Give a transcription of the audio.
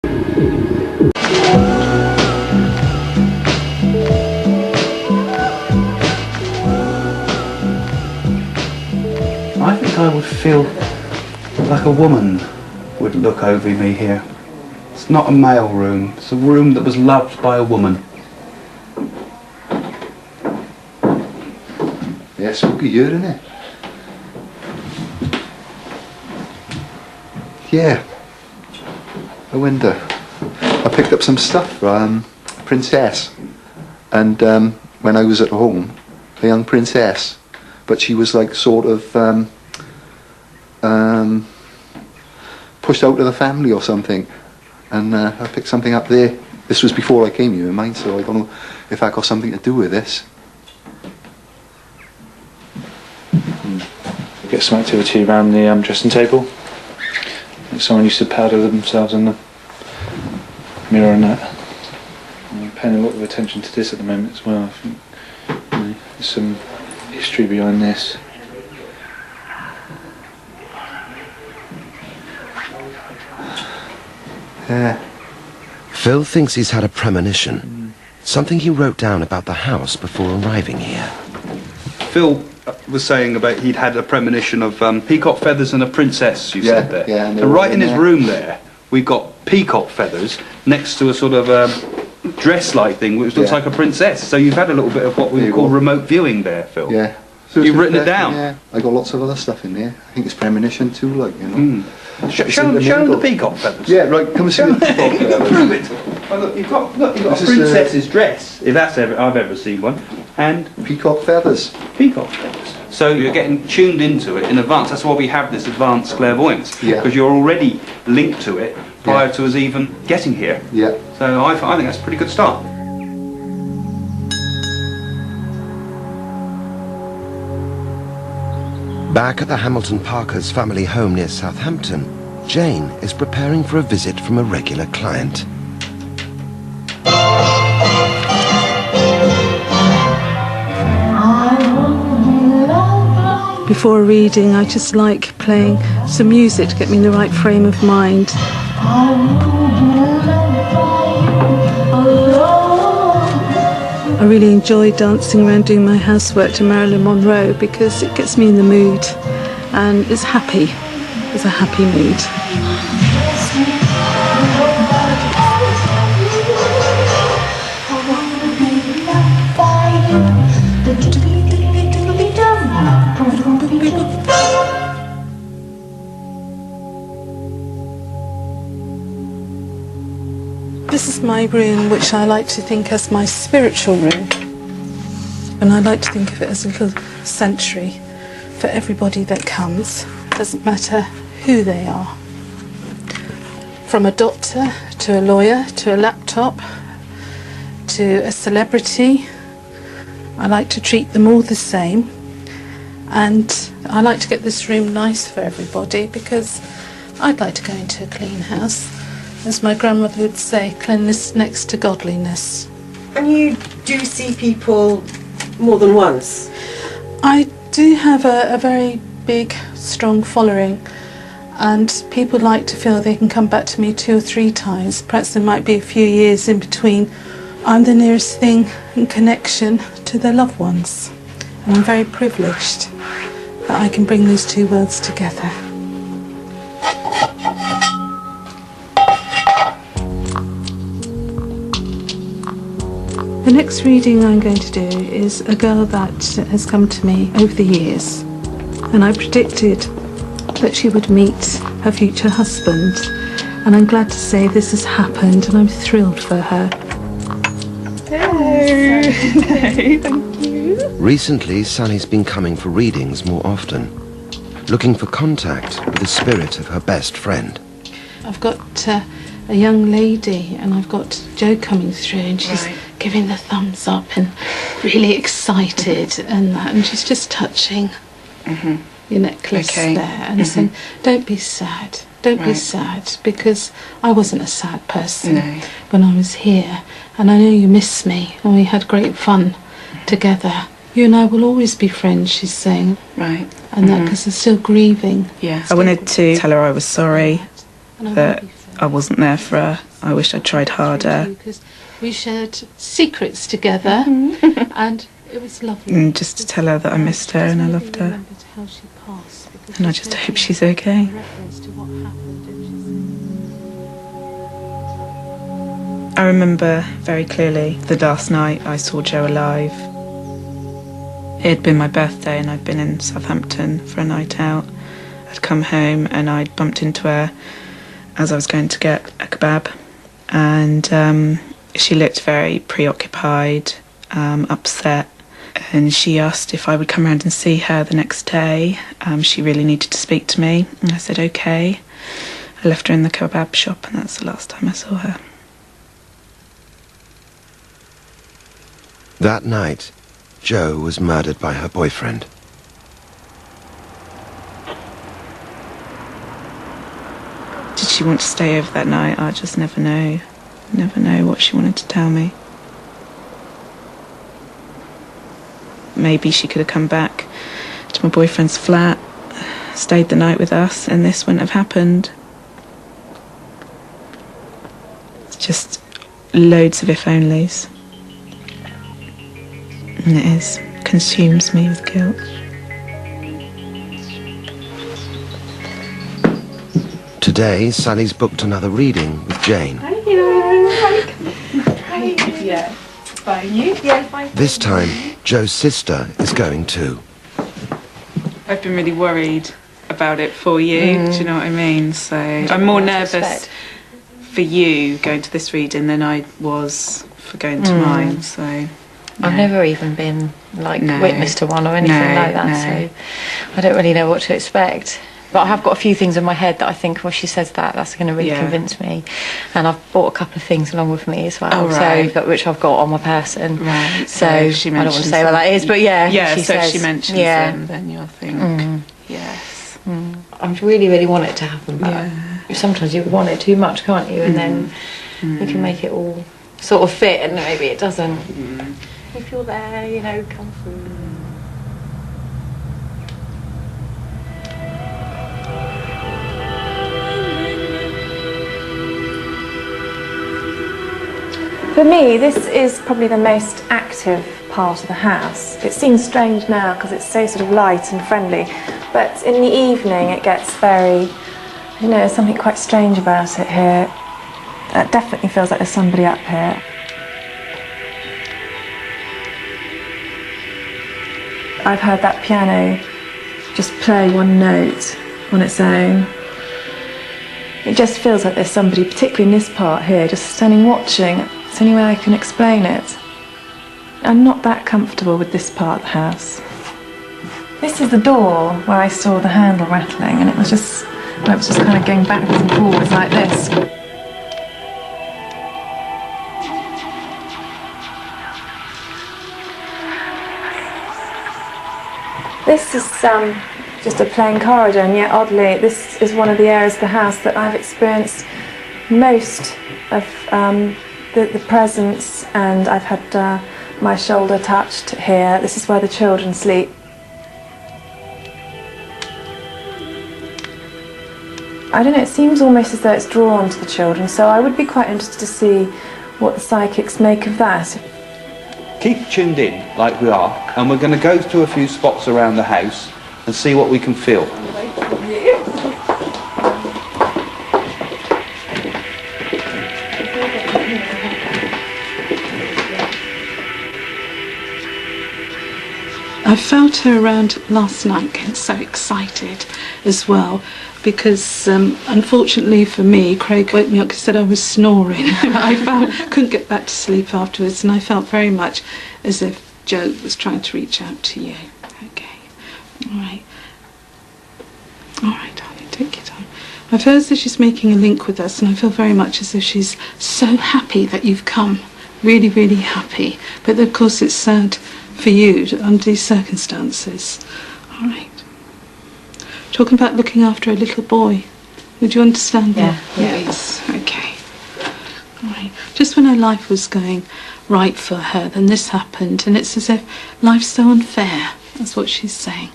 I think I would feel like a woman would look over me here. It's not a male room, it's a room that was loved by a woman. Yeah, spooky here, isn't it? Yeah. I wonder. I picked up some stuff from Princess, and when I was at home, a young princess, but she was like sort of pushed out of the family or something, and I picked something up there. This was before I came here, mind, so I don't know if that got something to do with this. Get some activity around the dressing table. Like someone used to powder themselves in the mirror and that. I'm paying a lot of attention to this at the moment as well. I think there's some history behind this. Yeah. Phil thinks he's had a premonition. Something he wrote down about the house before arriving here. Phil was saying about he'd had a premonition of peacock feathers and a princess, you said there. Yeah, and right in his room there, we've got peacock feathers next to a sort of dress-like thing which looks like a princess. So you've had a little bit of what we call remote viewing there, Phil. Yeah. So you've written it down? Yeah. I got lots of other stuff in there. I think it's premonition too, like, you know. Show them the peacock feathers. Yeah, right, come and see the peacock feathers. Prove it. Oh, look, you've got a princess's dress, if that's I've ever seen one, and peacock feathers. Peacock feathers. So you're getting tuned into it in advance. That's why we have this advanced clairvoyance, because you're already linked to it prior to us even getting here. Yeah. So I think that's a pretty good start. Back at the Hamilton Parkers family home near Southampton, Jane is preparing for a visit from a regular client. Before a reading, I just like playing some music to get me in the right frame of mind. I really enjoy dancing around doing my housework to Marilyn Monroe because it gets me in the mood and it's happy. It's a happy mood. This is my room, which I like to think as my spiritual room. And I like to think of it as a little sanctuary for everybody that comes. Doesn't matter who they are. From a doctor, to a lawyer, to a laptop, to a celebrity. I like to treat them all the same. And I like to get this room nice for everybody because I'd like to go into a clean house. As my grandmother would say, cleanliness next to godliness. And you do see people more than once? I do have a very big, strong following, and people like to feel they can come back to me 2 or 3 times. Perhaps there might be a few years in between. I'm the nearest thing in connection to their loved ones. And I'm very privileged that I can bring those two worlds together. The next reading I'm going to do is a girl that has come to me over the years, and I predicted that she would meet her future husband, and I'm glad to say this has happened and I'm thrilled for her. Hello. Hello, thank you. Recently, Sally's been coming for readings more often, looking for contact with the spirit of her best friend. I've got a young lady, and I've got Jo coming through, and she's giving the thumbs up and really excited, and she's just touching your necklace there and saying, don't be sad, don't be sad, because I wasn't a sad person when I was here, and I know you miss me, and we had great fun together. You and I will always be friends, she's saying. Right. And that because they're still grieving. Yeah. I wanted to tell her I was sorry that I wasn't there for her I wished I'd tried harder. Because we shared secrets together, and it was lovely. And just to tell her that I missed her and I loved her. How she passed, And I just hope she's okay. reference to what happened, didn't I remember very clearly the last night I saw Jo alive. It had been my birthday and I'd been in Southampton for a night out. I'd come home and I'd bumped into her as I was going to get a kebab, and she looked very preoccupied, upset, and she asked if I would come round and see her the next day. She really needed to speak to me, and I said okay. I left her in the kebab shop, and that's the last time I saw her. That night, Jo was murdered by her boyfriend. Did she want to stay over that night? I just never know. Never know what she wanted to tell me. Maybe she could have come back to my boyfriend's flat, stayed the night with us, and this wouldn't have happened. It's just loads of if-onlys. And it consumes me with guilt. Today, Sally's booked another reading with Jane. Yeah. Fine. You? Yeah, fine. This time, Jo's sister is going too. I've been really worried about it for you, do you know what I mean? So I'm more nervous for you going to this reading than I was for going to mine, so... I've never even been witness to one or anything like that, so I don't really know what to expect. But I have got a few things in my head that I think, well, she says that's going to really convince me. And I've bought a couple of things along with me as well, so which I've got on my person. Right. So she I don't want to say what that is, but yeah. She So says, if she mentions them, then you'll think, yes. I really want it to happen, but sometimes you want it too much, can't you? And then you can make it all sort of fit, and maybe it doesn't. If you're there, come through. For me, this is probably the most active part of the house. It seems strange now because it's so sort of light and friendly, but in the evening it gets very, there's something quite strange about it here. It definitely feels like there's somebody up here. I've heard that piano just play one note on its own. It just feels like there's somebody, particularly in this part here, just standing watching. It's the only way I can explain it. I'm not that comfortable with this part of the house. This is the door where I saw the handle rattling, and I was just kind of going backwards and forwards like this. This is just a plain corridor, and yet oddly this is one of the areas of the house that I've experienced most of the presence, and I've had my shoulder touched here. This is where the children sleep. I don't know, it seems almost as though it's drawn to the children, so I would be quite interested to see what the psychics make of that. Keep tuned in like we are, and we're going to go to a few spots around the house and see what we can feel. I felt her around last night getting so excited as well, because unfortunately for me, Craig woke me up because he said I was snoring. I couldn't get back to sleep afterwards, and I felt very much as if Jo was trying to reach out to you. Okay, all right, darling, take your time. I feel as if she's making a link with us, and I feel very much as if she's so happy that you've come, really, really happy. But of course it's sad for you under these circumstances. All right. Talking about looking after a little boy. Would you understand that? Yes. Okay. All right. Just when her life was going right for her, then this happened, and it's as if life's so unfair. That's what she's saying.